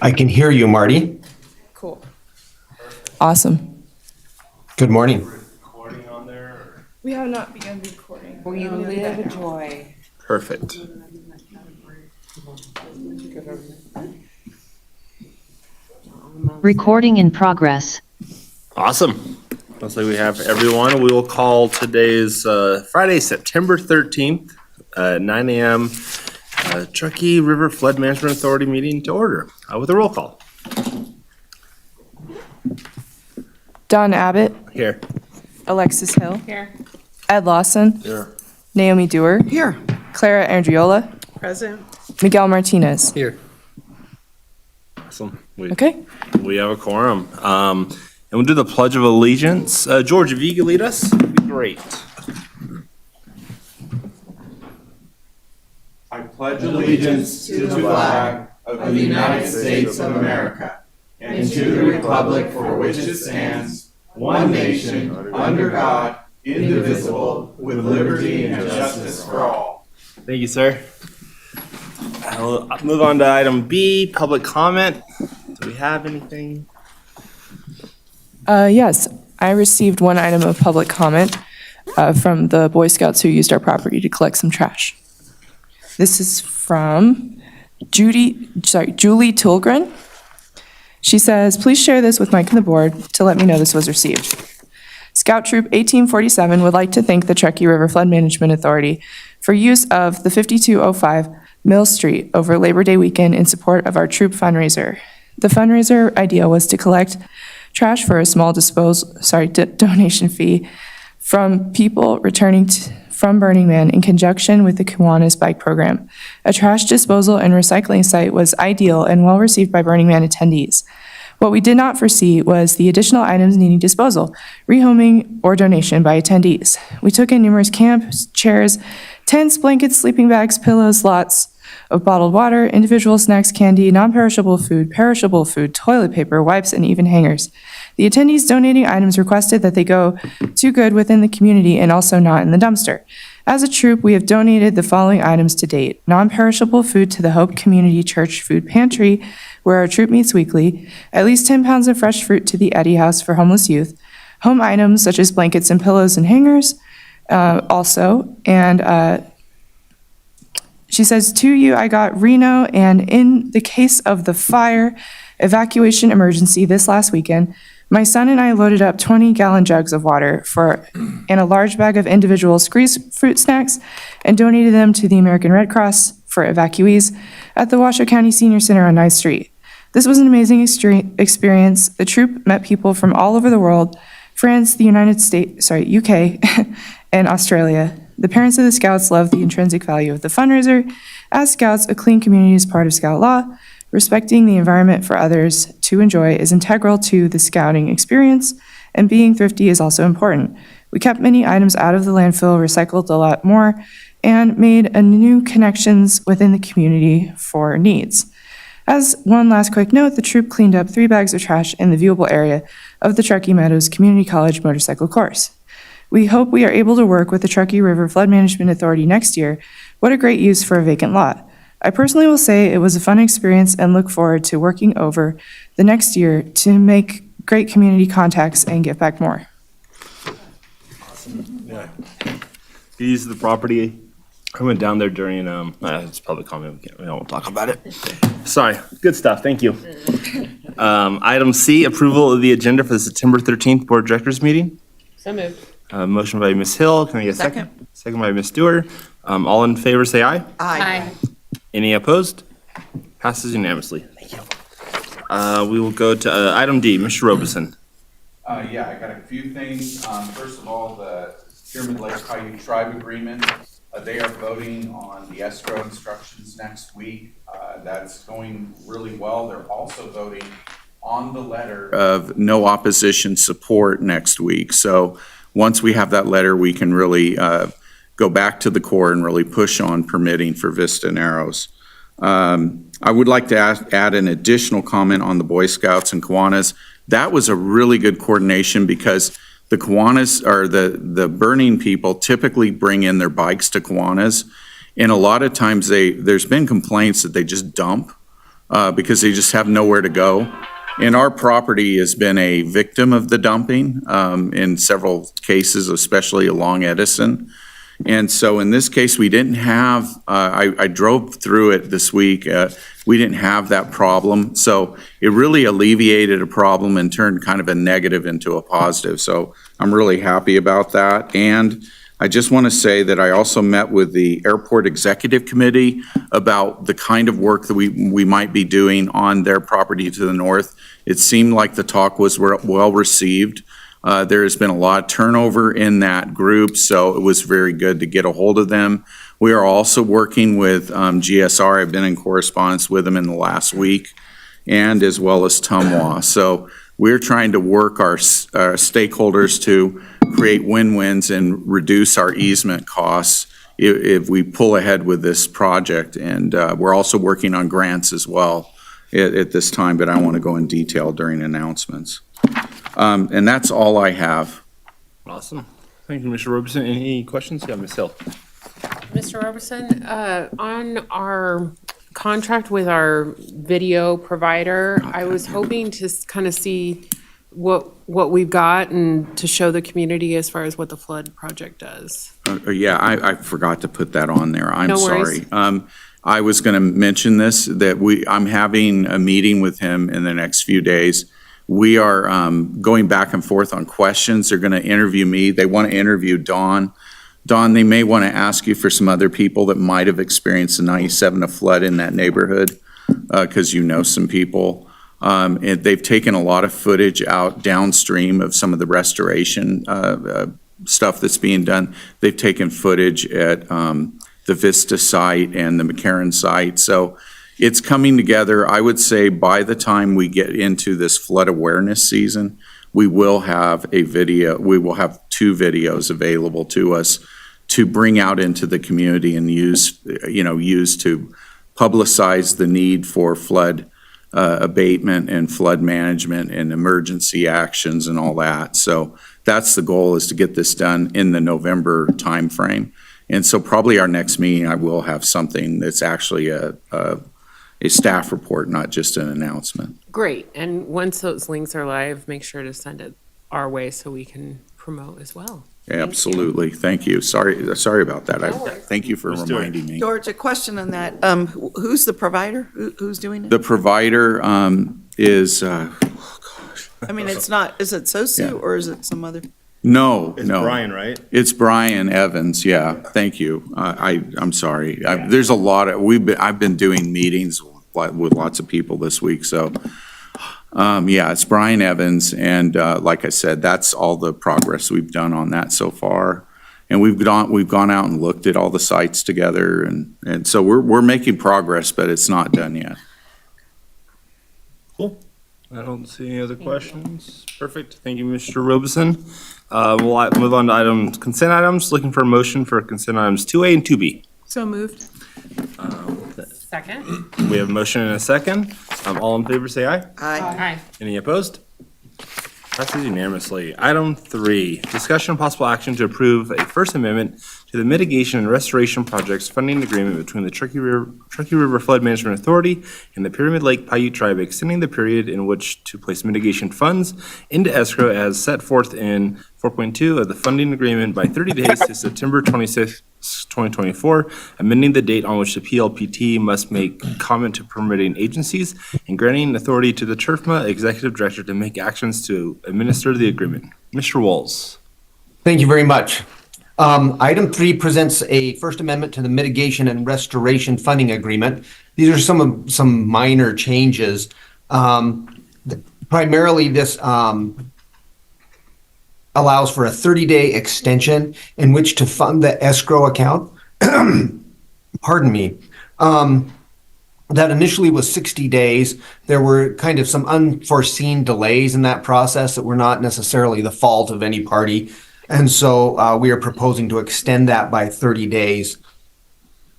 I can hear you, Marty. Cool. Awesome. Good morning. Recording on there? We have not begun recording. We live joy. Perfect. Recording in progress. Awesome. Looks like we have everyone. We will call today's Friday, September 13th, 9 a.m. Truckee River Flood Management Authority meeting to order with a roll call. Don Abbott, Here. Alexis Hill, Here. Ed Lawson, Here. Naomi Dewar, Here. Clara Andriola, Present. Miguel Martinez. Here. Awesome. Okay. We have a quorum. And we'll do the Pledge of Allegiance. George, if you could lead us, it'd be great. I pledge allegiance to the flag of the United States of America and to the republic for which it stands, one nation, under God, indivisible, with liberty and justice for all. Thank you, sir. I'll move on to item B, public comment. Do we have anything? Yes, I received one item of public comment from the Boy Scouts who used our property to collect some trash. This is from Julie Tulgren. She says, please share this with Mike and the board to let me know this was received. Scout Troop 1847 would like to thank the Truckee River Flood Management Authority for use of the 5205 Mill Street over Labor Day weekend in support of our troop fundraiser. The fundraiser idea was to collect trash for a small donation fee from people returning from Burning Man in conjunction with the Kiwanis Bike Program. A trash disposal and recycling site was ideal and well received by Burning Man attendees. What we did not foresee was the additional items needing disposal, rehoming, or donation by attendees. We took in numerous camps, chairs, tents, blankets, sleeping bags, pillows, lots of bottled water, individual snacks, candy, non-perishable food, perishable food, toilet paper, wipes, and even hangers. The attendees donating items requested that they go to good within the community and also not in the dumpster. As a troop, we have donated the following items to date: non-perishable food to the Hope Community Church Food Pantry, where our troop meets weekly, at least 10 pounds of fresh fruit to the Eddy House for homeless youth, home items such as blankets and pillows and hangers, she says, to you, I got Reno, and in the case of the fire evacuation emergency this last weekend, my son and I loaded up 20-gallon jugs of water and a large bag of individual squeeze fruit snacks and donated them to the American Red Cross for evacuees at the Washoe County Senior Center on 9th Street. This was an amazing experience. The troop met people from all over the world, France, the UK, and Australia. The parents of the Scouts love the intrinsic value of the fundraiser. As Scouts, a clean community is part of Scout law. Respecting the environment for others to enjoy is integral to the Scouting experience, and being thrifty is also important. We kept many items out of the landfill, recycled a lot more, and made new connections within the community for needs. As one last quick note, the troop cleaned up 3 bags of trash in the viewable area of the Truckee Meadows Community College motorcycle course. We hope we are able to work with the Truckee River Flood Management Authority next year. What a great use for a vacant lot. I personally will say it was a fun experience and look forward to working over the next year to make great community contacts and give back more. Yeah. You use the property. I went down there during, it's public comment, we don't talk about it. Sorry, good stuff, thank you. Item C, approval of the agenda for the September 13th Board of Directors meeting. So moved. Motion by Ms. Hill, can I get a second? Second by Ms. Dewar. All in favor, say aye. Aye. Any opposed? Passes unanimously. Thank you. We will go to item D, Mr. Robeson. Yeah, I got a few things. First of all, the Pyramid Lake Paiute Tribe Agreement. They are voting on the escrow instructions next week. That's going really well. They're also voting on the letter of no opposition support next week. So once we have that letter, we can really go back to the Corps and really push on permitting for Vista Narrows. I would like to add an additional comment on the Boy Scouts and Kiwanis. That was a really good coordination because the Kiwanis, or the burning people, typically bring in their bikes to Kiwanis. And a lot of times there's been complaints that they just dump because they just have nowhere to go. And our property has been a victim of the dumping in several cases, especially along Edison. And so in this case, we didn't have, I drove through it this week, we didn't have that problem. So it really alleviated a problem and turned kind of a negative into a positive. So I'm really happy about that. And I just want to say that I also met with the Airport Executive Committee about the kind of work that we might be doing on their property to the north. It seemed like the talk was well received. There has been a lot of turnover in that group, so it was very good to get a hold of them. We are also working with GSR. I've been in correspondence with them in the last week, and as well as Tumwa. So we're trying to work our stakeholders to create win-wins and reduce our easement costs if we pull ahead with this project. And we're also working on grants as well at this time, but I want to go in detail during announcements. And that's all I have. Awesome. Thank you, Mr. Roberson. Any questions? Yeah, Ms. Hill. Mr. Roberson, on our contract with our video provider, I was hoping to kind of see what we've got and to show the community as far as what the flood project does. Yeah, I forgot to put that on there. I'm No sorry. worries. I was going to mention this, that I'm having a meeting with him in the next few days. We are going back and forth on questions. They're going to interview me. They want to interview Dawn. Dawn, they may want to ask you for some other people that might have experienced the 97 flood in that neighborhood, because you know some people. And they've taken a lot of footage out downstream of some of the restoration stuff that's being done. They've taken footage at the Vista site and the McCarran site. So it's coming together. I would say by the time we get into this flood awareness season, we will have a video, we will have 2 videos available to us to bring out into the community and use to publicize the need for flood abatement and flood management and emergency actions and all that. So that's the goal, is to get this done in the November timeframe. And so probably our next meeting, I will have something that's actually a staff report, not just an announcement. Great, and once those links are live, make sure to send it our way so we can promote as well. Absolutely. Thank you. Sorry about that. No worries. Thank you for Let's do it. reminding me. George, a question on that. Who's the provider? Who's doing it? The provider is, I mean, it's not, is it SOSU Yeah. or is it some other? no. It's Brian, right? It's Brian Evans, yeah. Thank you. I'm sorry. There's a lot of, I've been doing meetings with lots of people this week, so. Yeah, it's Brian Evans, and like I said, that's all the progress we've done on that so far. And we've gone out and looked at all the sites together, and so we're making progress, but it's not done yet. Cool. I don't see any other questions. Perfect. Thank you, Mr. Robeson. We'll move on to consent items. Looking for a motion for consent items 2A and 2B. So moved. Second? We have a motion and a second. All in favor, say aye. Aye. Aye. Any opposed? Passes unanimously. Item 3, discussion and possible action to approve a First Amendment to the Mitigation and Restoration Projects Funding Agreement between the Truckee River Flood Management Authority and the Pyramid Lake Paiute Tribe, extending the period in which to place mitigation funds into escrow as set forth in 4.2 of the funding agreement by 30 days to September 26, 2024, amending the date on which the PLPT must make comment to permitting agencies, and granting authority to the TURFMA Executive Director to make actions to administer the agreement. Mr. Walls. Thank you very much. Item 3 presents a First Amendment to the Mitigation and Restoration Funding Agreement. These are some minor changes. Primarily, this allows for a 30-day extension in which to fund the escrow account. Pardon me. That initially was 60 days. There were kind of some unforeseen delays in that process that were not necessarily the fault of any party. And so we are proposing to extend that by 30 days.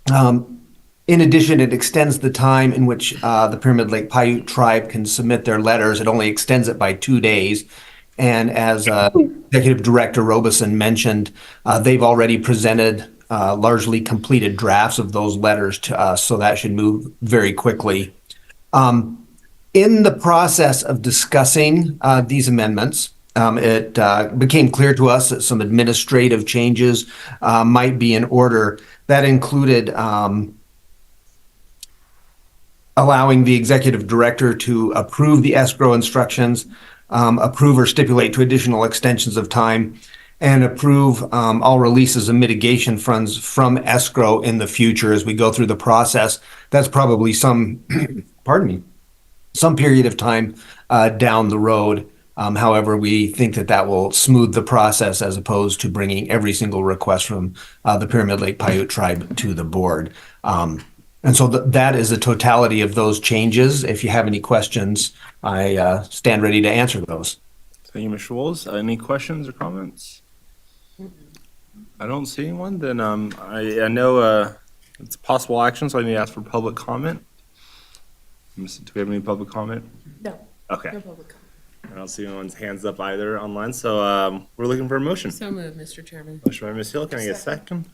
In addition, it extends the time in which the Pyramid Lake Paiute Tribe can submit their letters. It only extends it by 2 days. And as Executive Director Robeson mentioned, they've already presented largely completed drafts of those letters to us, so that should move very quickly. In the process of discussing these amendments, it became clear to us that some administrative changes might be in order. That included allowing the executive director to approve the escrow instructions, approve or stipulate to additional extensions of time, and approve all releases of mitigation funds from escrow in the future as we go through the process. That's probably some, pardon me, some period of time down the road. However, we think that that will smooth the process as opposed to bringing every single request from the Pyramid Lake Paiute tribe to the board. And so that is the totality of those changes. If you have any questions, I stand ready to answer those. Thank you, Mr. Wolves. Any questions or comments? I don't see anyone. Then I know it's possible action, so I need to ask for public comment. Do we have any public comment? No. Okay. I don't see anyone's hands up either online, so we're looking for a motion. So moved, Mr. Chairman. Motion by Ms. Hill. Can I get a second?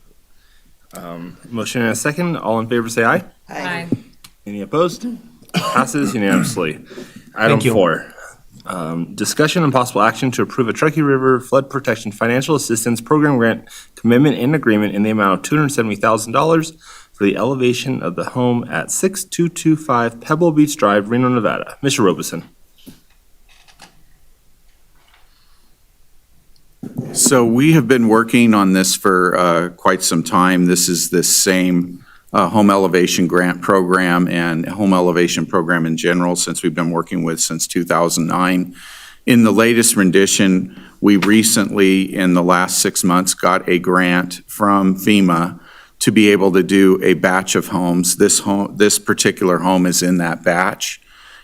Motion and a second. All in favor, say aye. Aye. Any opposed? Passes unanimously. Item you. 4. Discussion and possible action to approve a Truckee River Flood Protection Financial Assistance Program grant commitment and agreement in the amount of $270,000 for the elevation of the home at 6225 Pebble Beach Drive, Reno, Nevada. Mr. Robeson. So we have been working on this for quite some time. This is the same home elevation grant program and home elevation program in general since we've been working with since 2009. In the latest rendition, we recently, in the last 6 months, got a grant from FEMA to be able to do a batch of homes. This particular home is in that batch.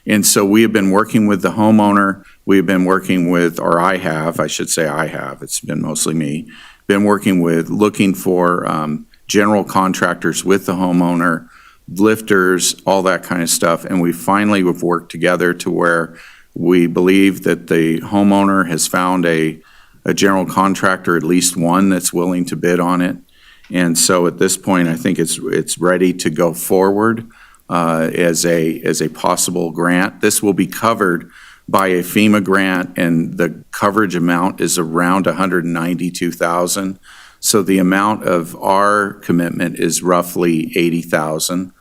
And so we have been working with the homeowner. We've been working with, or I have, it's been mostly me, been working with looking for general contractors with the homeowner, lifters, all that kind of stuff. And we finally have worked together to where we believe that the homeowner has found a general contractor, at least one that's willing to bid on it. And so at this point, I think it's ready to go forward as a possible grant. This will be covered by a FEMA grant, and the coverage amount is around $192,000. So the amount of our commitment is roughly $80,000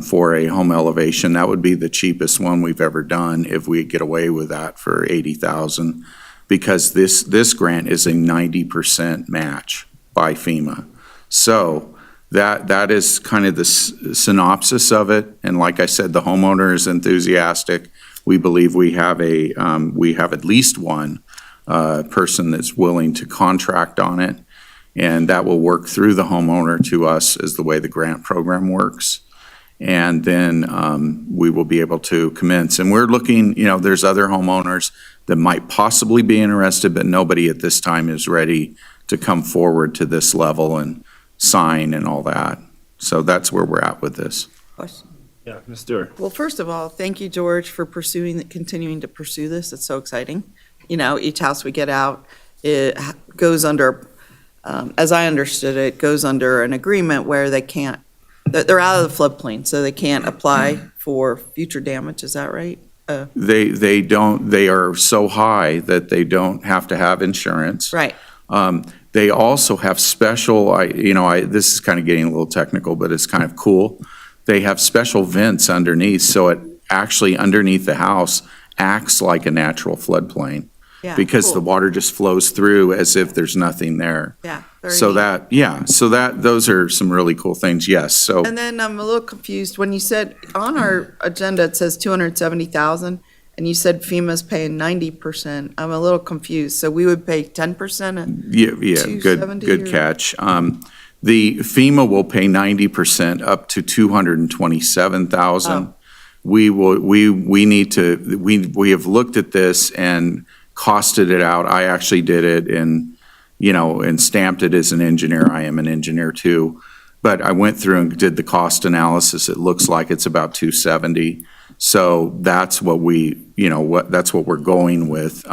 for a home elevation. That would be the cheapest one we've ever done if we get away with that for $80,000, because this grant is a 90% match by FEMA. So that is kind of the synopsis of it. And like I said, the homeowner is enthusiastic. We believe we have at least one person that's willing to contract on it, and that will work through the homeowner to us as the way the grant program works. And then we will be able to commence. And we're looking, there's other homeowners that might possibly be interested, but nobody at this time is ready to come forward to this level and sign and all that. So that's where we're at with this. Question. Yeah, Ms. Stewart. Well, first of all, thank you, George, for continuing to pursue this. It's so exciting. Each house we get out, it goes under, as I understood it, goes under an agreement where they're out of the floodplain, so they can't apply for future damage. Is that right? They are so high that they don't have to have insurance. Right. They also have special, this is kind of getting a little technical, but it's kind of cool. They have special vents underneath, so it actually underneath the house acts like a natural floodplain. Yeah, because cool. the water just flows through as if there's nothing there. Yeah. Very So neat. those are some really cool things, yes. So And then I'm a little confused. When you said on our agenda, it says 270,000, and you said FEMA's paying 90%. I'm a little confused. So we would pay 10%? Yeah, 270 good or- catch. The FEMA will pay 90% up to 227,000. Oh. We have looked at this and costed it out. I actually did it and stamped it as an engineer. I am an engineer too. But I went through and did the cost analysis. It looks like it's about 270. So that's what that's what we're going with.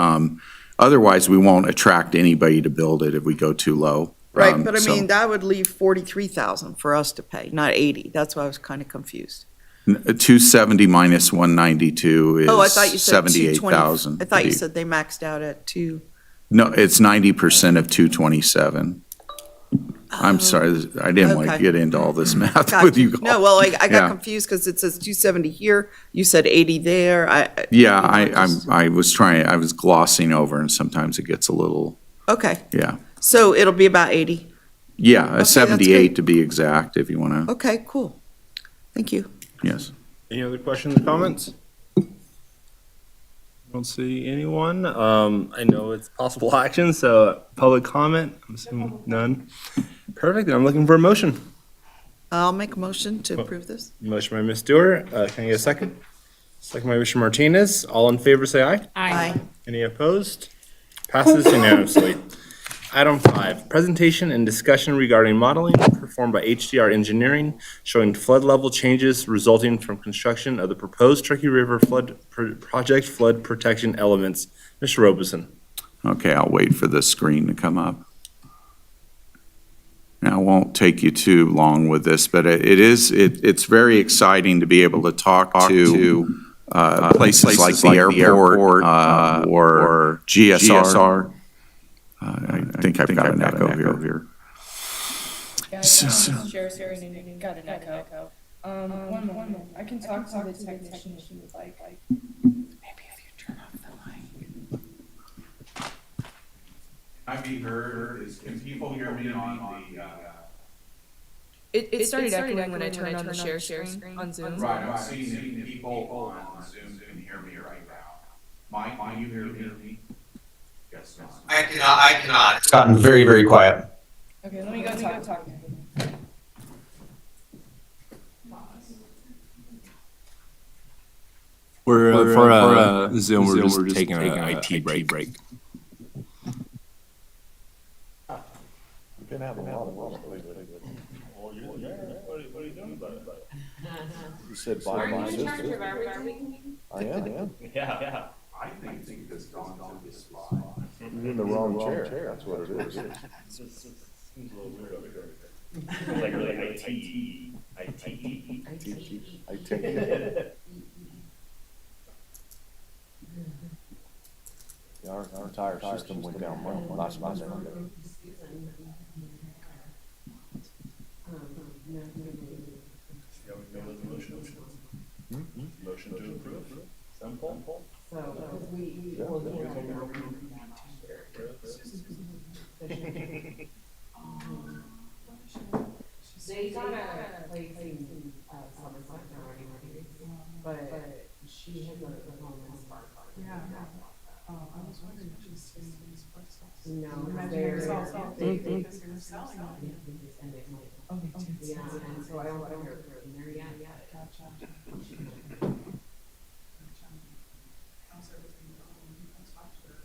Otherwise, we won't attract anybody to build it if we go too low. Right, but so- that would leave 43,000 for us to pay, not 80. That's why I was kind of confused. 270 minus 192 Oh, I is thought you said 220. 78,000. I thought you said they maxed out at 2. No, it's 90% of 227. I'm sorry, I didn't want to Okay. get into all this math Gotcha. with you. No, well, I got Yeah. confused because it says 270 here, you said 80 there. Yeah, I was glossing over, and sometimes it gets a little, Okay, yeah. so it'll be about 80. Yeah, a that's 78 good. to be exact, if you want to, Okay, cool. Thank you. yes. Any other questions or comments? Don't see anyone. I know it's possible action, so public comment, I'm assuming none. Perfect, then I'm looking for a motion. I'll make a motion to approve this. Motion by Ms. Stewart, can I get a second? Second by Mr. Martinez. All in favor, say aye. Aye. Any opposed? Passes unanimously. Item 5, presentation and discussion regarding modeling performed by HDR Engineering showing flood level changes resulting from construction of the proposed Turkey River project flood protection elements. Mr. Robeson. Okay, I'll wait for the screen to come up. Now, I won't take you too long with this, but it's very exciting to be able to talk to places like the airport or GSR. I think I've got an echo here. Sheriff's hearing, got an echo. One moment, I can talk to the technician if you would like. Maybe if you turn off the mic. I be heard, can people hear me on the, It started echoing when I turned on the share screen on Zoom. right, I'm seeing people on Zoom can hear me right now. Mike, can you hear me? Yes, no. I cannot. It's gotten very, very quiet. Okay, let me go talk. We're for Zoom. We're just taking an IT break. You said buy my sister. I am. Yeah. I think this gone to this spot. You're in the wrong chair. That's what it is. Like really IT. I take it. Yeah, our entire system went down last Monday. Motion to approve. Simple. They got a place in Somerset already, but she has a home in Spark. Yeah. I was wondering if she's staying in this place. No, they're selling. And it might. Yeah, and so I don't think they're in there yet. Gotcha. How's everything going? I talked to her.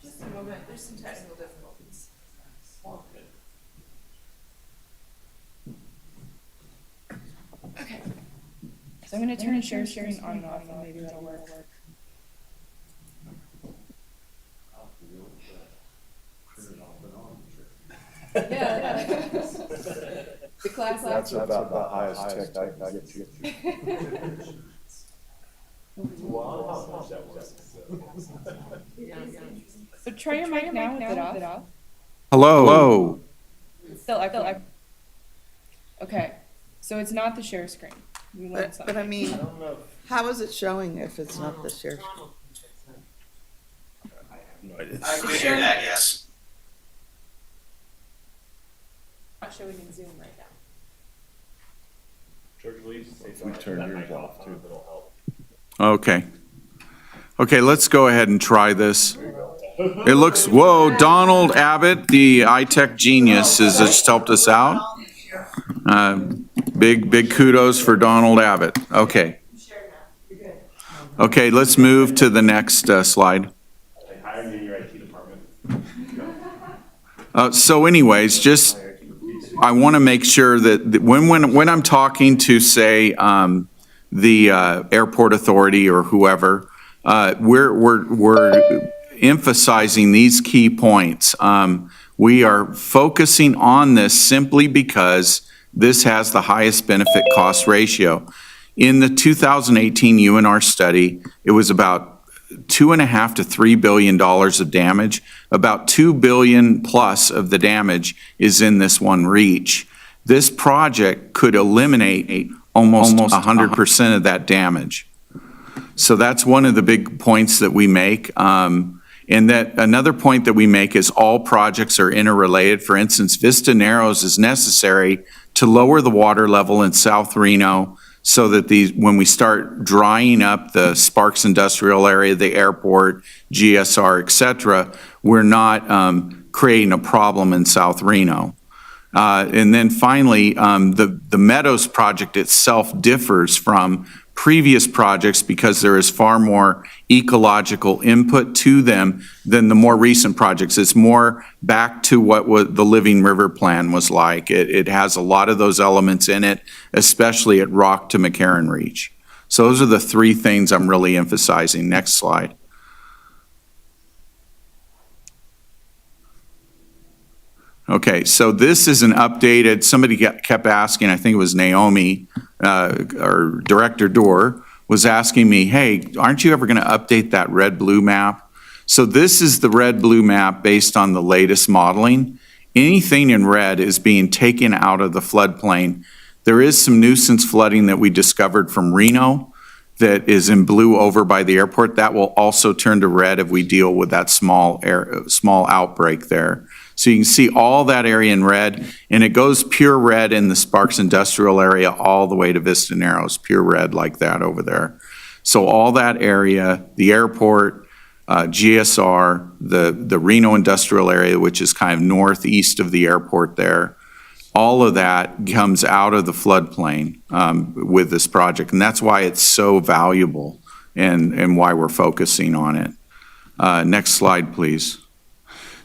Just a moment, there's some technical difficulties. Okay. So I'm gonna turn share screen on and off, and maybe that'll work. Yeah. The class. That's about the highest tech I can get you. So try your mic now with it off. Hello? Still echo. Okay, so it's not the share screen. We learned But I something. mean, how is it showing if it's not the share? No idea. I can hear that, yes. Not showing in Zoom right now. George, will you say We turn yours off too. Okay. Okay, let's go ahead and try this. It looks, whoa, Donald Abbott, the iTech genius, has just helped us out. Big kudos for Donald Abbott. Okay. Okay, let's move to the next slide. They hired you in your IT department. So anyways, just, I want to make sure that when I'm talking to, say, the airport authority or whoever, we're emphasizing these key points. We are focusing on this simply because this has the highest benefit cost ratio. In the 2018 UNR study, it was about $2.5 to $3 billion of damage. About $2 billion plus of the damage is in this one reach. This project could eliminate almost 100% of that damage. So that's one of the big points that we make. And that another point that we make is all projects are interrelated. For instance, Vista Narrows is necessary to lower the water level in South Reno so that when we start drying up the Sparks industrial area, the airport, GSR, et cetera, we're not creating a problem in South Reno. And then finally, the Meadows project itself differs from previous projects because there is far more ecological input to them than the more recent projects. It's more back to what the Living River Plan was like. It has a lot of those elements in it, especially at Rock to McCarran Reach. So those are the three things I'm really emphasizing. Next slide. Okay, so this is an updated, somebody kept asking, I think it was Naomi, or Director Dorr, was asking me, hey, aren't you ever going to update that red-blue map? So this is the red-blue map based on the latest modeling. Anything in red is being taken out of the floodplain. There is some nuisance flooding that we discovered from Reno that is in blue over by the airport. That will also turn to red if we deal with that small outbreak there. So you can see all that area in red, and it goes pure red in the Sparks industrial area all the way to Vista Narrows, pure red like that over there. So all that area, the airport, GSR, the Reno industrial area, which is kind of northeast of the airport there, all of that comes out of the floodplain with this project. And that's why it's so valuable and why we're focusing on it. Next slide, please.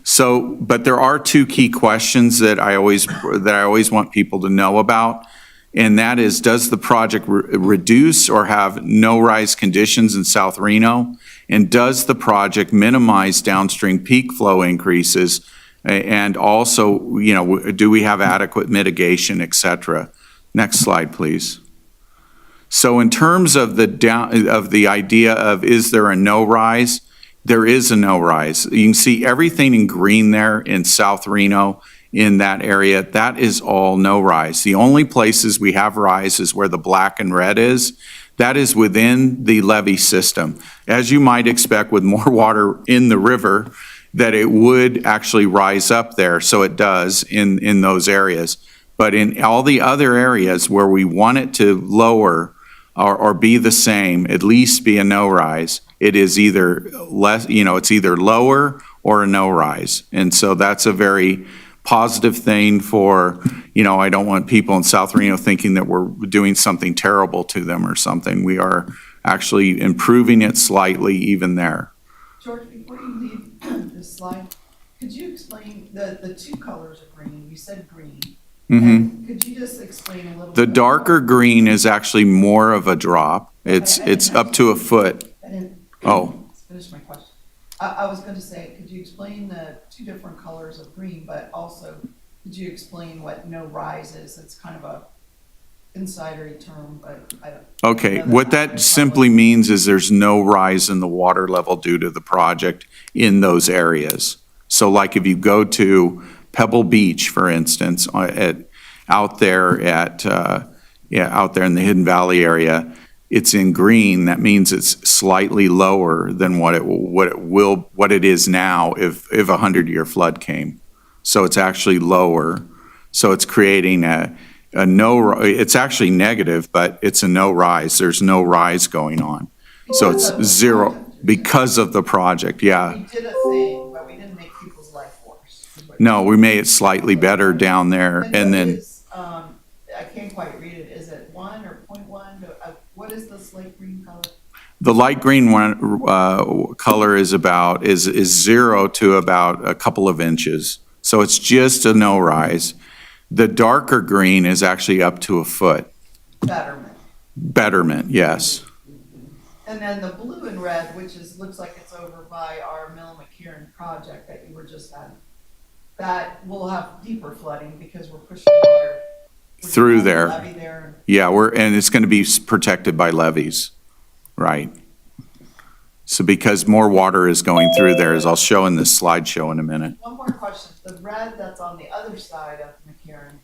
So, but there are two key questions that I always want people to know about, and that is, does the project reduce or have no rise conditions in South Reno? And does the project minimize downstream peak flow increases? And also, you know, do we have adequate mitigation, et cetera? Next slide, please. So in terms of the idea of, is there a no rise? There is a no rise. You can see everything in green there in South Reno, in that area, that is all no rise. The only places we have rise is where the black and red is. That is within the levee system. As you might expect with more water in the river, that it would actually rise up there. So it does in those areas. But in all the other areas where we want it to lower or be the same, at least be a no rise, it is either less, you know, it's either lower or a no rise. And so that's a very positive thing for, you know, I don't want people in South Reno thinking that we're doing something terrible to them or something. We are actually improving it slightly even there. George, before you leave this slide, could you explain the two colors of green? You said green. Mm-hmm. Could you just explain a little The bit darker green is actually more of a drop. It's up to a foot. Finish my question. I was going to say, could you explain the two different colors of green, but also could you explain what no rise is? It's kind of a insidery term, but I don't. Okay, what that simply means is there's no rise in the water level due to the project in those areas. So like if you go to Pebble Beach, for instance, out there in the Hidden Valley area, it's in green. That means it's slightly lower than what it is now if a 100-year flood came. So it's actually lower. So it's creating a no. It's actually negative, but it's a no rise. There's no rise going on. So it's zero because of the project. Yeah. We did a thing, but we didn't make people's life worse. No, we made it slightly better down there, and then. I can't quite read it. Is it 1 or 0.1? What is the slate green color? The light green one color is 0 to about a couple of inches. So it's just a no rise. The darker green is actually up to a foot. Betterment. Betterment, yes. And then the blue and red, which looks like it's over by our Mill McKeon project that you were just at, that will have deeper flooding because we're pushing water. Through there. Levee there. Yeah, and it's going to be protected by levees, right? So because more water is going through there, as I'll show in this slideshow in a minute. One more question. The red that's on the other side of McCarran,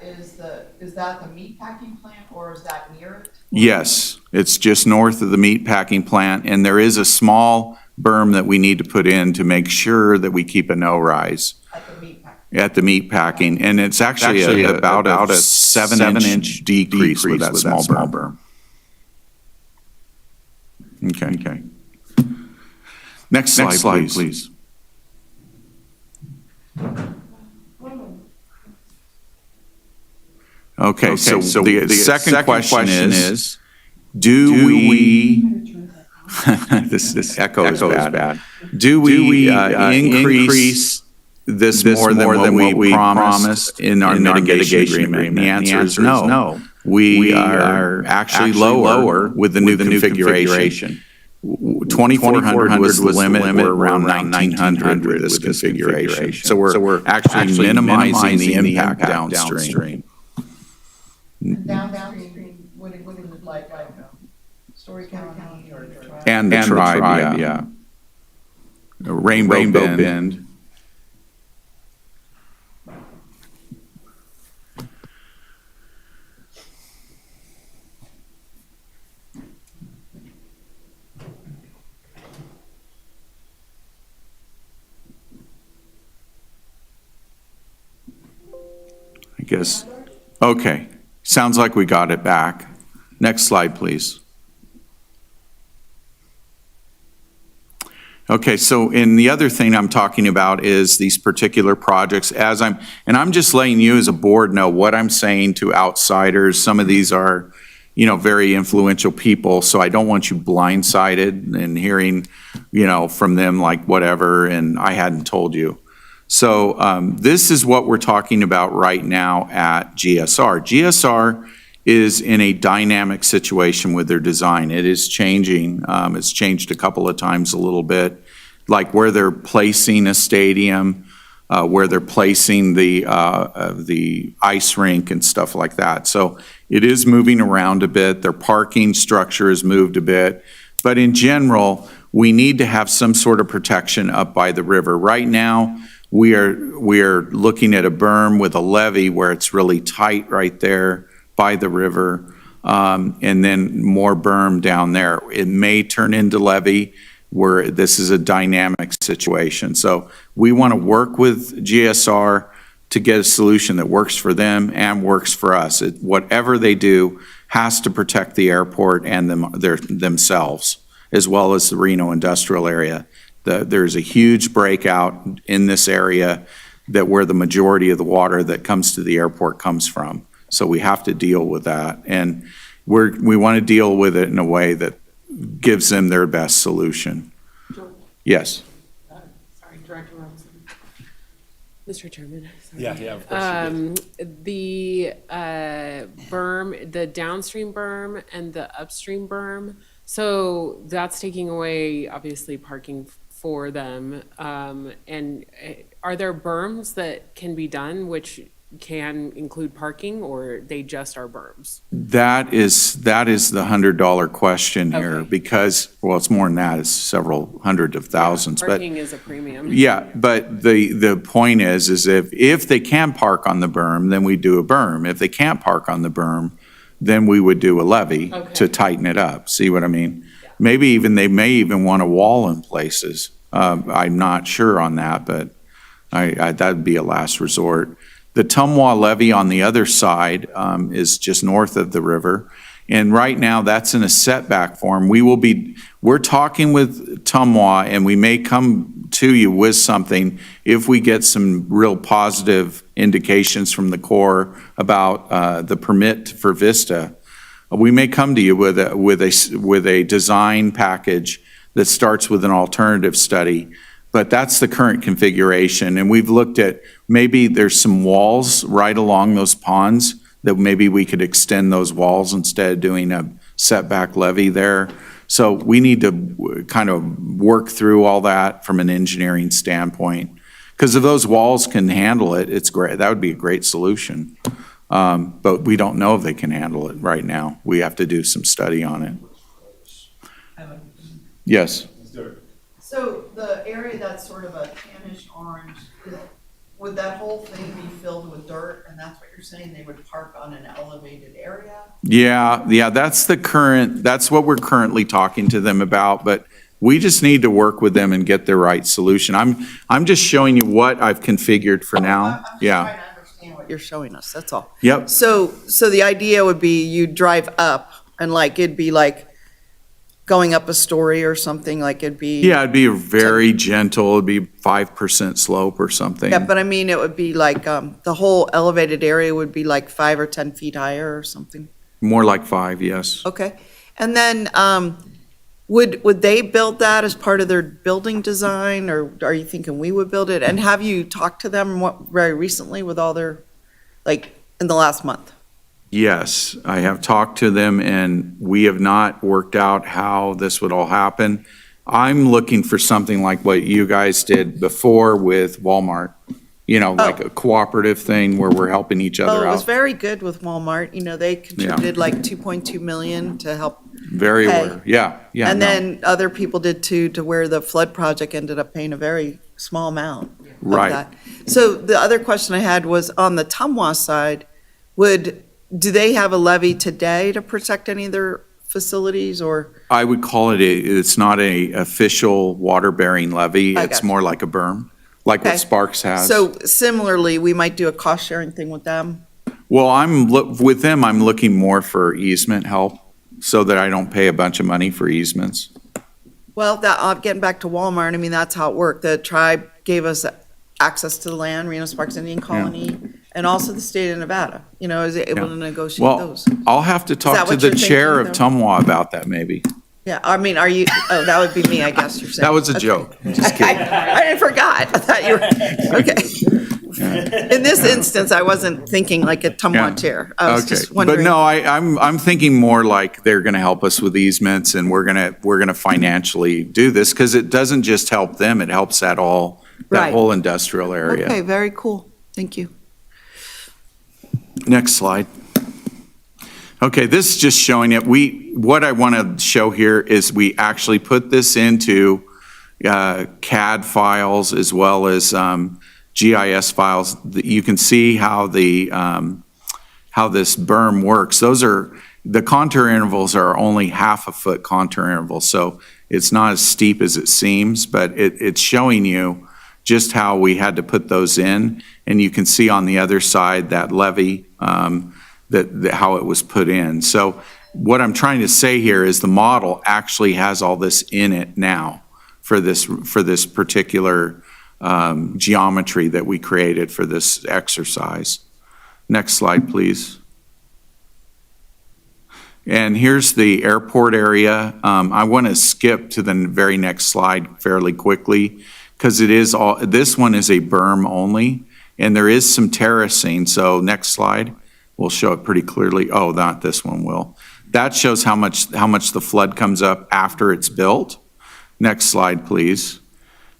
is that the meat packing plant or is that near it? Yes, it's just north of the meat packing plant, and there is a small berm that we need to put in to make sure that we keep a no-rise At the meat packing? at the meat packing, and it's actually about a 7-inch decrease with that small berm. Okay. Next slide, please. Okay, so the second question is, do we, this echo is bad. Do we increase this more than what we promised in our mitigation agreement? The answer is no. We are actually lower with the new configuration. 2,400 was the limit, we're around 1,900 with this configuration. So we're actually minimizing the impact downstream. And downstream, would it like, I don't know, Story County or the tribe? And the tribe, yeah. Rainbow Bend. I guess, okay. Sounds like we got it back. Next slide, please. Okay, so and the other thing I'm talking about is these particular projects and I'm just letting you as a board know what I'm saying to outsiders. Some of these are, very influential people, so I don't want you blindsided and hearing, from them like whatever, and I hadn't told you. So this is what we're talking about right now at GSR. GSR is in a dynamic situation with their design. It is changing. It's changed a couple of times a little bit, like where they're placing a stadium, where they're placing the ice rink and stuff like that. So it is moving around a bit. Their parking structure has moved a bit. But in general, we need to have some sort of protection up by the river. Right now, we are looking at a berm with a levee where it's really tight right there by the river, and then more berm down there. It may turn into levee where this is a dynamic situation. So we want to work with GSR to get a solution that works for them and works for us. Whatever they do has to protect the airport and themselves, as well as the Reno industrial area. There's a huge breakout in this area where the majority of the water that comes to the airport comes from. So we have to deal with that. And we want to deal with it in a way that gives them their best solution. Yes. Sorry, Director Robinson. Mr. Chairman. Sorry. Yeah, of course. The berm, the downstream berm and the upstream berm, so that's taking away, obviously, parking for them. And are there berms that can be done which can include parking, or they just are berms? That is the $100 question here, Okay. because, well, it's more than that. It's several hundred of thousands. But Parking is a premium. yeah, but the point is if they can park on the berm, then we do a berm. If they can't park on the berm, then we would do a levee Okay. to tighten it up. See what I mean? Maybe they may even want a wall in places. I'm not sure on that, but that'd be a last resort. The Tumwa levee on the other side is just north of the river. And right now, that's in a setback form. We're talking with Tumwa, and we may come to you with something if we get some real positive indications from the Corps about the permit for Vista. We may come to you with a design package that starts with an alternative study. But that's the current configuration, and we've looked at maybe there's some walls right along those ponds that maybe we could extend those walls instead of doing a setback levee there. So we need to kind of work through all that from an engineering standpoint. Because if those walls can handle it, it's great. That would be a great solution. But we don't know if they can handle it right now. We have to do some study on it. Yes. So the area that's sort of a tannish orange, would that whole thing be filled with dirt? And that's what you're saying, they would park on an elevated area? Yeah, that's what we're currently talking to them about, but we just need to work with them and get the right solution. I'm just showing you what I've configured for now. I'm just Yeah. trying to understand what you're showing us, that's all. Yep. So the idea would be you drive up and like, it'd be like going up a story or something, like it'd be. Yeah, it'd be very gentle. It'd be 5% slope or something. Yeah, but I mean, it would be like, the whole elevated area would be like 5 or 10 feet higher or something. More like 5, yes. Okay. And then, would they build that as part of their building design, or are you thinking we would build it? And have you talked to them very recently with all their, like, in the last month? Yes, I have talked to them, and we have not worked out how this would all happen. I'm looking for something like what you guys did before with Walmart, like a cooperative thing where we're helping each Well, other it was out. very good with Walmart. They contributed like 2.2 million to help. Very pay. aware, yeah. And no. then other people did too, to where the flood project ended up paying a very small amount of Right. that. So the other question I had was on the Tumwa side, do they have a levee today to protect any of their facilities, or? I would call it's not a official water-bearing levee. I It's gotcha. more like a berm, like Okay. what Sparks has. So similarly, we might do a cost-sharing thing with them? Well, with them, I'm looking more for easement help so that I don't pay a bunch of money for easements. Well, getting back to Walmart, I mean, that's how it worked. The tribe gave us access to the land, Reno Sparks Indian Colony, and also the state of Nevada, is able Yeah. to negotiate Well, those. I'll have to that talk to what the you're chair of thinking, Tumwa about that, maybe. Yeah, I mean, that would be me, I guess you're saying. That was a Okay. joke. Just kidding. I forgot. I thought you were, okay. In this instance, I wasn't thinking like a Yeah. Tumwa chair. I was Okay, just but wondering. no, I'm thinking more like they're gonna help us with easements and we're gonna financially do this, because it doesn't just help them, it helps that Right. whole industrial area. Okay, very cool. Thank you. Next slide. Okay, this is just showing it. What I want to show here is we actually put this into CAD files as well as GIS files. You can see how how this berm works. The contour intervals are only half a foot contour intervals, so it's not as steep as it seems, but it's showing you just how we had to put those in. And you can see on the other side that levee, how it was put in. So what I'm trying to say here is the model actually has all this in it now for this particular geometry that we created for this exercise. Next slide, please. And here's the airport area. I want to skip to the very next slide fairly quickly, because this one is a berm only, and there is some terracing. So next slide, we'll show it pretty clearly. Oh, not this one will. That shows how much the flood comes up after it's built. Next slide, please.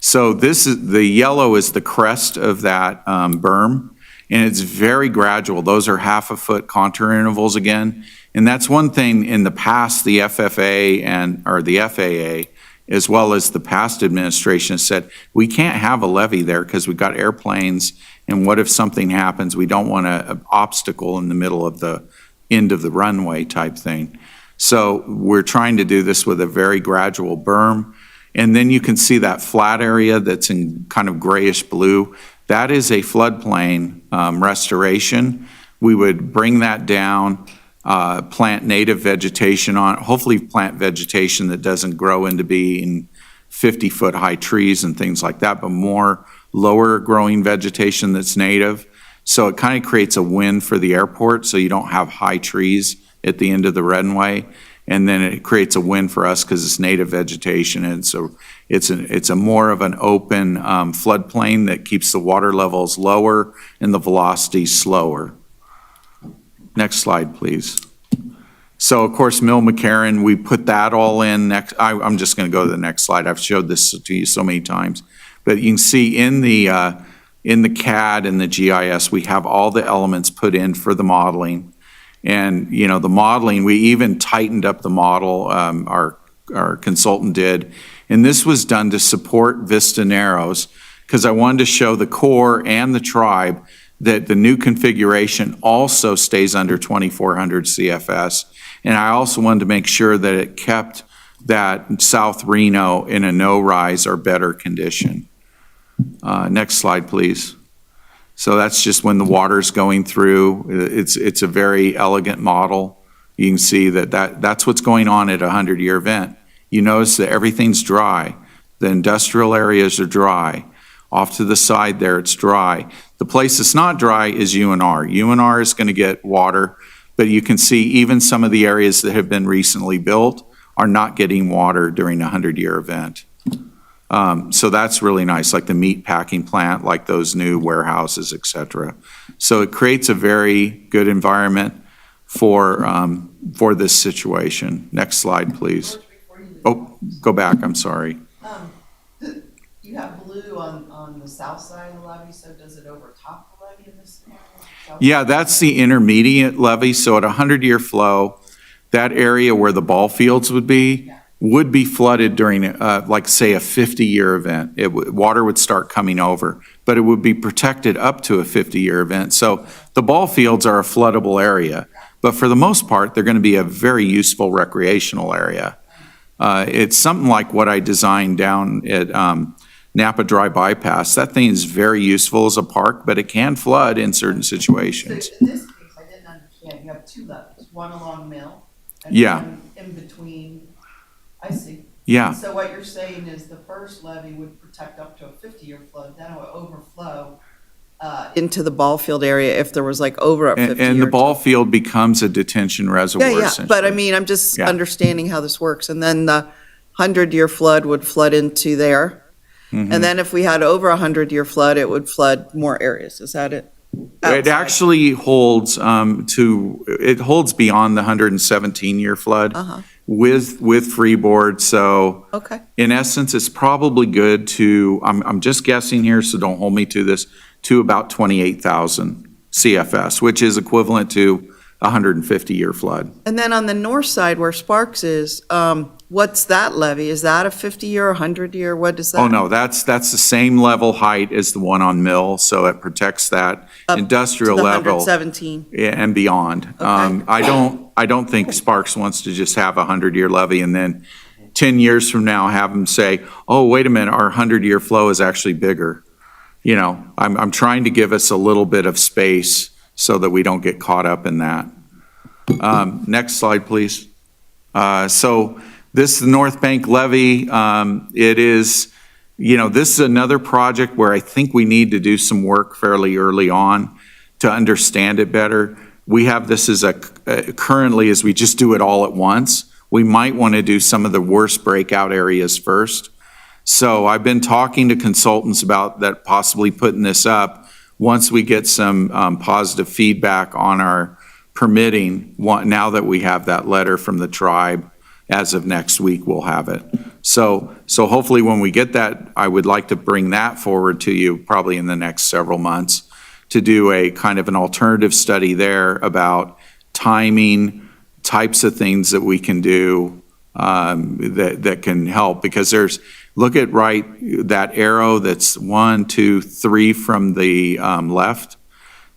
So the yellow is the crest of that berm, and it's very gradual. Those are half a foot contour intervals again. And that's one thing in the past, the FFA or the FAA, as well as the past administration, said, we can't have a levee there because we've got airplanes, and what if something happens? We don't want an obstacle in the middle of the end of the runway type thing. So we're trying to do this with a very gradual berm. And then you can see that flat area that's in kind of grayish blue. That is a floodplain restoration. We would bring that down, plant native vegetation on it, hopefully plant vegetation that doesn't grow into being 50-foot high trees and things like that, but more lower growing vegetation that's native. So it kind of creates a win for the airport, so you don't have high trees at the end of the runway. And then it creates a win for us because it's native vegetation, and so it's a more of an open floodplain that keeps the water levels lower and the velocity slower. Next slide, please. So of course, Mill McCarran, we put that all in next, I'm just going to go to the next slide. I've showed this to you so many times. But you can see in the CAD and the GIS, we have all the elements put in for the modeling. And, you know, the modeling, we even tightened up the model, our consultant did. And this was done to support Vista Narrows, because I wanted to show the Corps and the tribe that the new configuration also stays under 2400 CFS. And I also wanted to make sure that it kept that South Reno in a no-rise or better condition. Next slide, please. So that's just when the water's going through. It's a very elegant model. You can see that's what's going on at a 100-year event. You notice that everything's dry. The industrial areas are dry. Off to the side there, it's dry. The place that's not dry is UNR. UNR is going to get water, but you can see even some of the areas that have been recently built are not getting water during a 100-year event. So that's really nice, like the meat packing plant, like those new warehouses, et cetera. So it creates a very good environment for this situation. Next slide, please. Oh, go back, I'm sorry. You have blue on the south side of the levee, so does it overtop the levee in this area? Yeah, that's the intermediate levee. So at a 100-year flow, that area where the ball fields would be flooded during, like, say, a 50-year event. Water would start coming over, but it would be protected up to a 50-year event. So the ball fields are a floodable area, but for the most part, they're going to be a very useful recreational area. It's something like what I designed down at Napa Dry Bypass. That thing is very useful as a park, but it can flood in certain situations. So in this case, I didn't understand, you have two levees, one along Mill and Yeah. one in between. I see. Yeah. So what you're saying is the first levee would protect up to a 50-year flood, then it would overflow into the ball field area if there was like over a 50-year. And the ball field becomes a detention reservoir, Yeah, essentially. but I mean, I'm just Yeah. understanding how this works. And then the 100-year flood would flood into there. Mm-hmm. And then if we had over a 100-year flood, it would flood more areas. Is that it? It Outside. actually holds it holds beyond the 117-year flood Uh-huh. with freeboard. So Okay. in essence, it's probably good to, I'm just guessing here, so don't hold me to this, to about 28,000 CFS, which is equivalent to a 150-year flood. And then on the north side where Sparks is, what's that levee? Is that a 50-year, 100-year? What is that? Oh, no, that's the same level height as the one on Mill, so it protects that Up industrial to the level. 117. And beyond. Okay. I don't think Sparks wants to just have a 100-year levee and then 10 years from now have them say, oh, wait a minute, our 100-year flow is actually bigger. You know, I'm trying to give us a little bit of space so that we don't get caught up in that. Next slide, please. So this is the North Bank levee. It is, you know, this is another project where I think we need to do some work fairly early on to understand it better. We have this as currently as we just do it all at once. We might want to do some of the worst breakout areas first. So I've been talking to consultants about that, possibly putting this up once we get some positive feedback on our permitting. Now that we have that letter from the tribe, as of next week, we'll have it. So hopefully when we get that, I would like to bring that forward to you probably in the next several months to do a kind of an alternative study there about timing, types of things that we can do that can help. Because look at that arrow that's 1, 2, 3 from the left.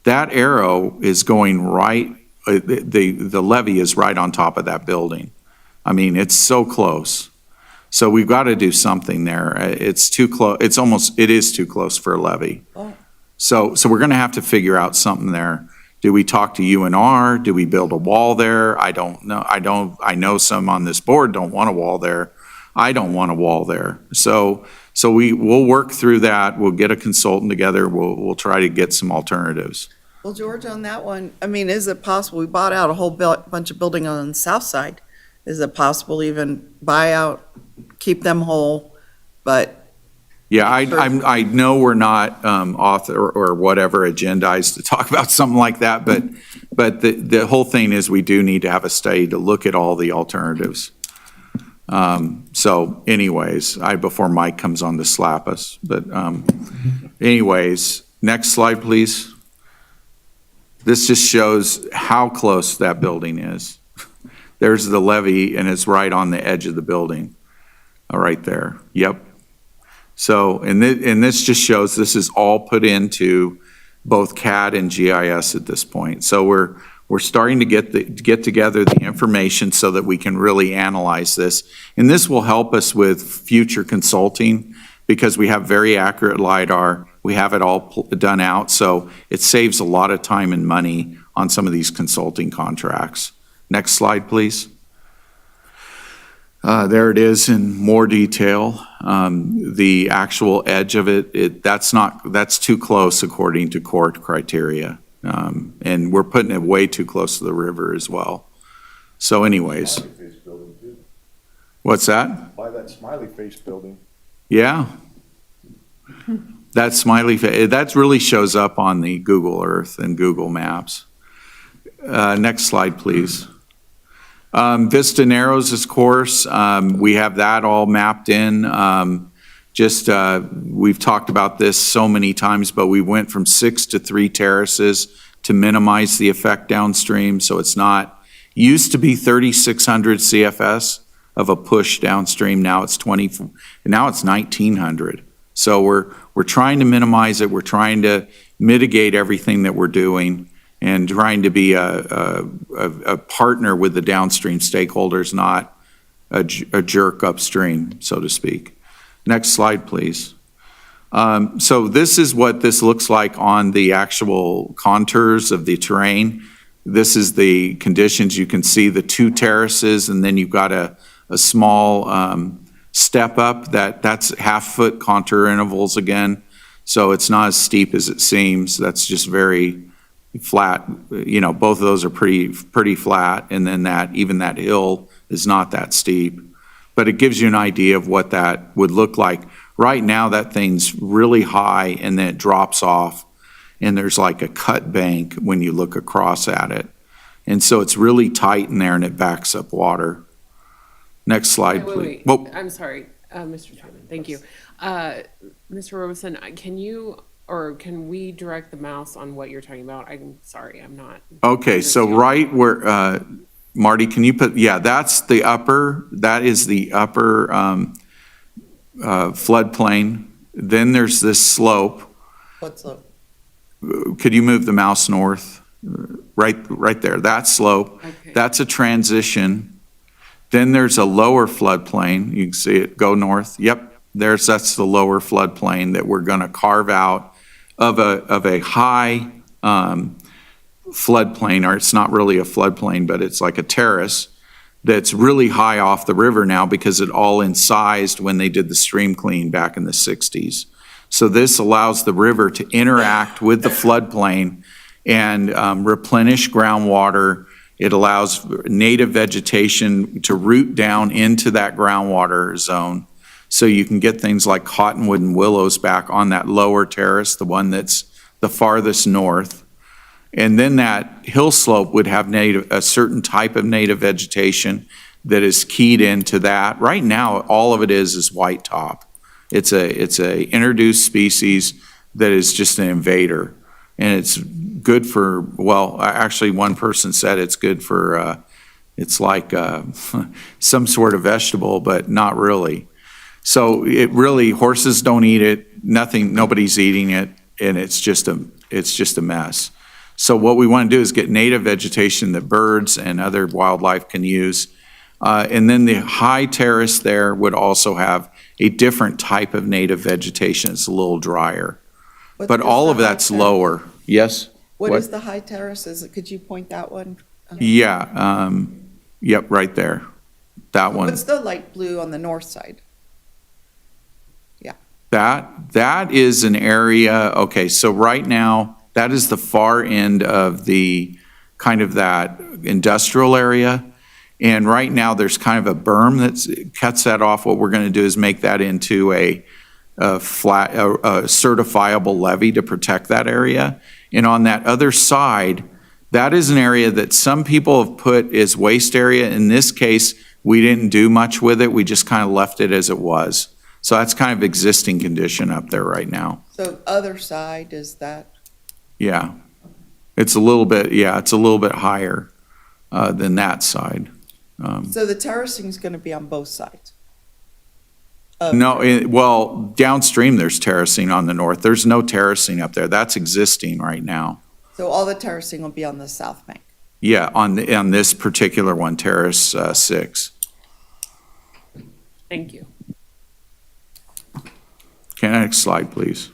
That arrow is going right, the levee is right on top of that building. I mean, it's so close. So we've got to do something there. It's too close. It is too close for a levee. Oh. So we're going to have to figure out something there. Do we talk to UNR? Do we build a wall there? I don't know. I know some on this board don't want a wall there. I don't want a wall there. So we'll work through that. We'll get a consultant together. We'll try to get some alternatives. Well, George, on that one, I mean, is it possible, we bought out a whole bunch of building on the south side. Is it possible even buy out, keep them whole, but? Yeah, I know we're not author or whatever agendized to talk about something like that, but but the whole thing is we do need to have a study to look at all the alternatives. So anyways, before Mike comes on to slap us, but anyways, next slide, please. This just shows how close that building is. There's the levee, and it's right on the edge of the building, right there. Yep. So, and this just shows this is all put into both CAD and GIS at this point. So we're starting to get together the information so that we can really analyze this. And this will help us with future consulting because we have very accurate LiDAR. We have it all done out, so it saves a lot of time and money on some of these consulting contracts. Next slide, please. There it is in more detail. The actual edge of that's too close according to court criteria. And we're putting it way too close to the river as well. So anyways. Smiley face building too. What's that? By that smiley face building. Yeah. That smiley face, that really shows up on the Google Earth and Google Maps. Next slide, please. Vista Narrows, of course, we have that all mapped in. We've talked about this so many times, but we went from 6 to 3 terraces to minimize the effect downstream. So it's not, used to be 3,600 CFS of a push downstream. Now it's 1,900. So we're trying to minimize it. We're trying to mitigate everything that we're doing and trying to be a partner with the downstream stakeholders, not a jerk upstream, so to speak. Next slide, please. So this is what this looks like on the actual contours of the terrain. This is the conditions. You can see the 2 terraces, and then you've got a small step up. That's half-foot contour intervals again. So it's not as steep as it seems. That's just very flat. You know, both of those are pretty flat, and then even that hill is not that steep. But it gives you an idea of what that would look like. Right now, that thing's really high, and then it drops off, and there's like a cut bank when you look across at it. And so it's really tight in there, and it backs up water. Next slide, please. Wait. I'm sorry, Mr. Chairman, thank you. Mr. Robeson, can we direct the mouse on what you're talking about? I'm sorry, I'm not. Okay, so right where, Marty, can you put, that is the upper floodplain. Then there's this slope. What slope? Could you move the mouse north? Right there, that slope. Okay. That's a transition. Then there's a lower floodplain. You can see it go north. Yep, that's the lower floodplain that we're gonna carve out of a high floodplain, or it's not really a floodplain, but it's like a terrace that's really high off the river now because it all incised when they did the stream clean back in the 60s. So this allows the river to interact with the floodplain and replenish groundwater. It allows native vegetation to root down into that groundwater zone. So you can get things like cottonwood and willows back on that lower terrace, the one that's the farthest north. And then that hill slope would have a certain type of native vegetation that is keyed into that. Right now, all of it is white top. It's a introduced species that is just an invader. And it's good for, well, actually one person said it's good for, it's like some sort of vegetable, but not really. So it really, horses don't eat it, nobody's eating it, and it's just a mess. So what we want to do is get native vegetation that birds and other wildlife can use. And then the high terrace there would also have a different type of native vegetation. It's a little drier. But all of that's lower. Yes? What is the high terrace? Could you point that one? Yeah. Yep, right there. That one. What's the light blue on the north side? Yeah. That is an area, okay, so right now, that is the far end of the kind of that industrial area. And right now, there's kind of a berm that cuts that off. What we're going to do is make that into a certifiable levee to protect that area. And on that other side, That is an area that some people have put as waste area. In this case, we didn't do much with it. We just kind of left it as it was. So that's kind of existing condition up there right now. So other side is that, Yeah. It's a little bit, it's a little bit higher than that side. so the terracing is going to be on both sides? No, well, downstream, there's terracing on the north. There's no terracing up there. That's existing right now. So all the terracing will be on the south bank? Yeah, on this particular one, Terrace 6. Thank you. Okay, next slide, please.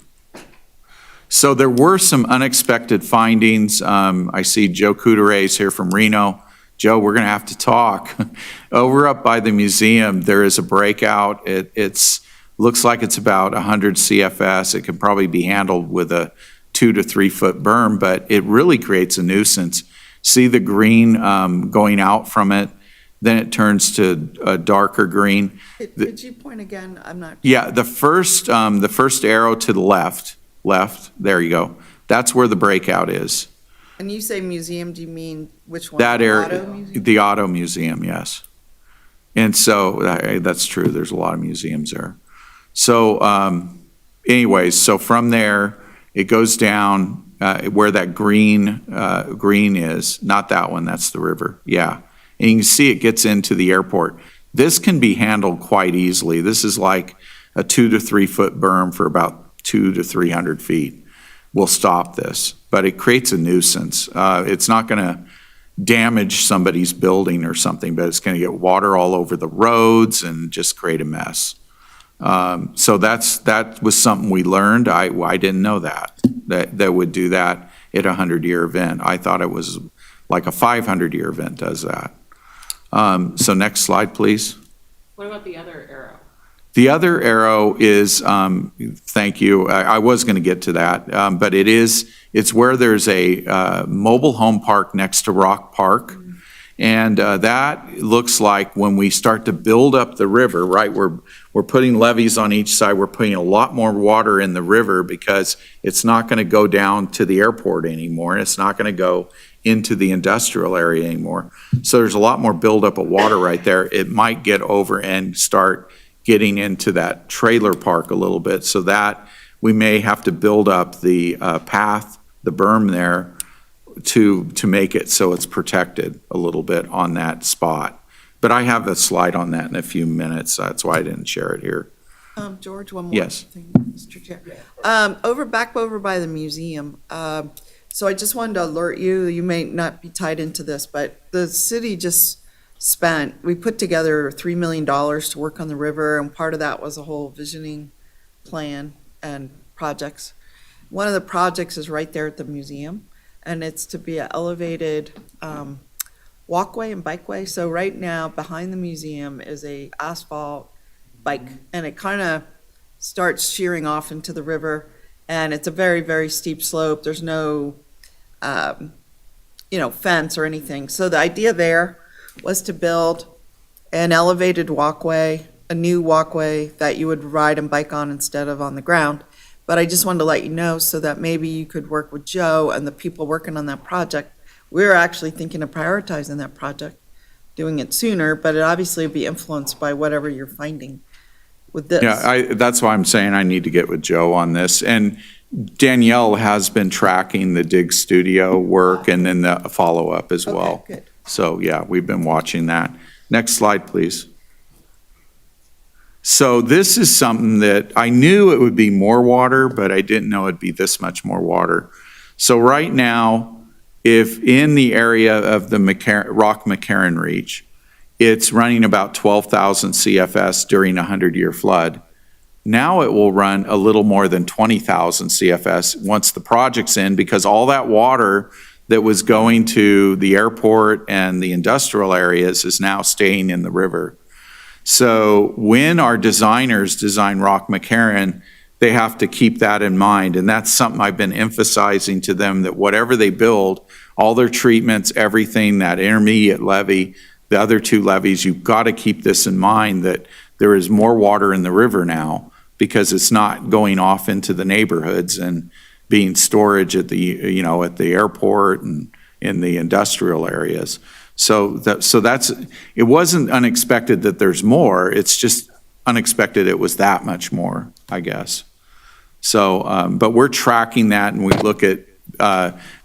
So there were some unexpected findings. I see Joe Couturier here from Reno. Joe, we're going to have to talk. Over up by the museum, there is a breakout. It's looks like it's about 100 CFS. It could probably be handled with a 2 to 3 foot berm, but it really creates a nuisance. See the green going out from it, then it turns to a darker green. Could you point again? I'm not. Yeah, the first arrow to the left, there you go. That's where the breakout is. And you say museum, do you mean which one? That The area, Auto Museum? the auto museum, yes. And so, that's true, there's a lot of museums there. So, anyways, so from there, it goes down, where that green is, not that one, that's the river, yeah. And you can see it gets into the airport. This can be handled quite easily. This is like a 2 to 3 foot berm for about 200 to 300 feet. We'll stop this, but it creates a nuisance. It's not going to damage somebody's building or something, but it's going to get water all over the roads and just create a mess. So that was something we learned. I didn't know that would do that at a 100-year event. I thought it was like a 500-year event does that. So next slide, please. What about the other arrow? The other arrow is, thank you, I was going to get to that, but it's where there's a mobile home park next to Rock Park. And that looks like when we start to build up the river, right, we're putting levees on each side, we're putting a lot more water in the river because it's not going to go down to the airport anymore, and it's not going to go into the industrial area anymore. So there's a lot more buildup of water right there. It might get over and start getting into that trailer park a little bit, so that we may have to build up the path, the berm there, to make it so it's protected a little bit on that spot. But I have a slide on that in a few minutes, that's why I didn't share it here. George, one more Yes. thing, Mr. Chair. Back over by the museum, so I just wanted to alert you, you may not be tied into this, but the city just we put together $3 million to work on the river, and part of that was a whole visioning plan and projects. One of the projects is right there at the museum, and it's to be an elevated walkway and bikeway. So right now, behind the museum is a asphalt bike, and it kind of starts shearing off into the river, and it's a very, very steep slope. There's no, fence or anything. So the idea there was to build an elevated walkway, a new walkway that you would ride and bike on instead of on the ground. But I just wanted to let you know so that maybe you could work with Joe and the people working on that project. We're actually thinking of prioritizing that project, doing it sooner, but it obviously would be influenced by whatever you're finding with this. Yeah, that's why I'm saying I need to get with Joe on this. And Danielle has been tracking the Dig Studio work and then the follow-up as well. Okay, good. So, yeah, we've been watching that. Next slide, please. So this is something that I knew it would be more water, but I didn't know it'd be this much more water. So right now, if in the area of the Rock McCarran Reach, it's running about 12,000 CFS during a 100-year flood. Now it will run a little more than 20,000 CFS once the project's in, because all that water that was going to the airport and the industrial areas is now staying in the river. So when our designers design Rock McCarran, they have to keep that in mind. And that's something I've been emphasizing to them, that whatever they build, all their treatments, everything, that intermediate levee, the other two levees, you've got to keep this in mind, that there is more water in the river now because it's not going off into the neighborhoods and being storage at the, at the airport and in the industrial areas. So that's, it wasn't unexpected that there's more, it's just unexpected it was that much more, I guess. So, but we're tracking that, and we look at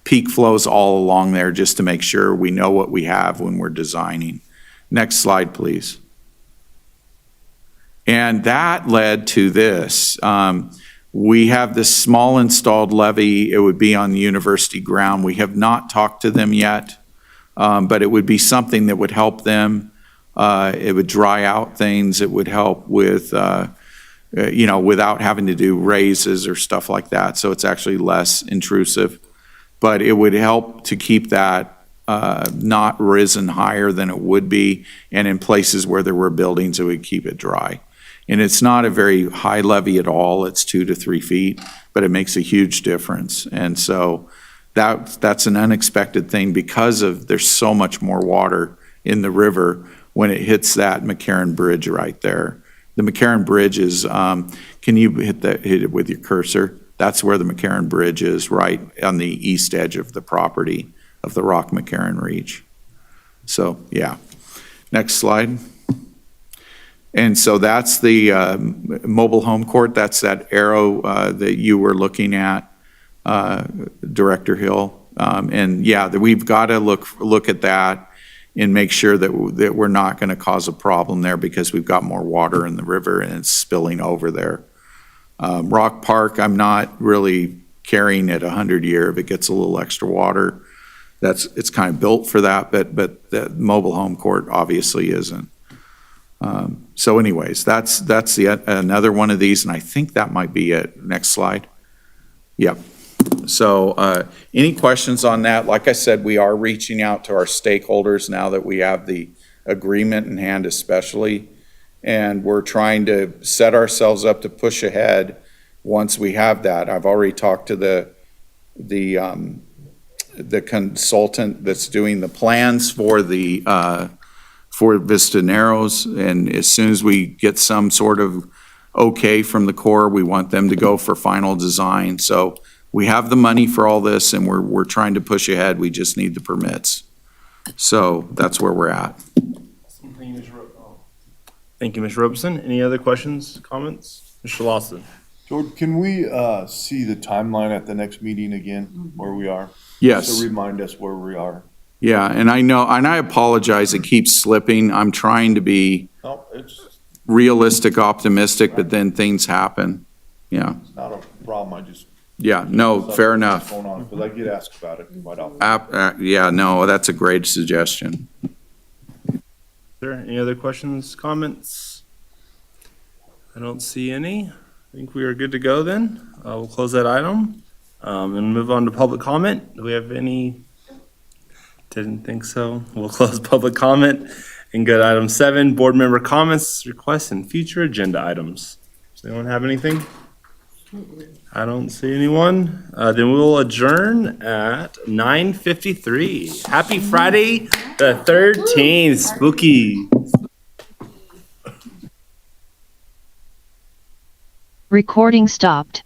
peak flows all along there just to make sure we know what we have when we're designing. Next slide, please. And that led to this. We have this small installed levee. It would be on the university ground. We have not talked to them yet, but it would be something that would help them. It would dry out things. It would help with, without having to do raises or stuff like that. So it's actually less intrusive. But it would help to keep that not risen higher than it would be. And in places where there were buildings, it would keep it dry. And it's not a very high levee at all. It's 2 to 3 feet, but it makes a huge difference. And so that's an unexpected thing because there's so much more water in the river when it hits that McCarran Bridge right there. The McCarran Bridge is, can you hit it with your cursor? That's where the McCarran Bridge is, right on the east edge of the property of the Rock McCarran Reach. So, yeah. Next slide. And so that's the mobile home court. That's that arrow that you were looking at, Director Hill. And yeah, we've got to look at that and make sure that we're not going to cause a problem there because we've got more water in the river and it's spilling over there. Rock Park, I'm not really carrying it 100-year if it gets a little extra water. It's kind of built for that, but the mobile home court obviously isn't. So anyways, that's another one of these, and I think that might be it. Next slide. Yep. So any questions on that? Like I said, we are reaching out to our stakeholders now that we have the agreement in hand especially, and we're trying to set ourselves up to push ahead once we have that. I've already talked to the consultant that's doing the plans for Vista Narrows, and as soon as we get some sort of okay from the Corps, we want them to go for final design. So we have the money for all this, and we're trying to push ahead. We just need the permits. So that's where we're at. Thank you, Mr. Robeson. Any other questions, comments? Mr. Lawson? George, can we see the timeline at the next meeting again, where we are? Yes. So remind us where we are. Yeah, and I know, and I apologize, it keeps slipping. I'm trying to be No, it's realistic, optimistic, but then things happen. Yeah, not a problem, I just. yeah, no, fair enough. Going on, because I get asked about it quite often. Yeah, no, that's a great suggestion. There, any other questions, comments? I don't see any. I think we are good to go then. We'll close that item and move on to public comment. Do we have any? Didn't think so. We'll close public comment and go to item 7, board member comments, requests, and future agenda items. Does anyone have anything? I don't see anyone. Then we'll adjourn at 9:53. Happy Friday the 13th. Spooky. Recording stopped.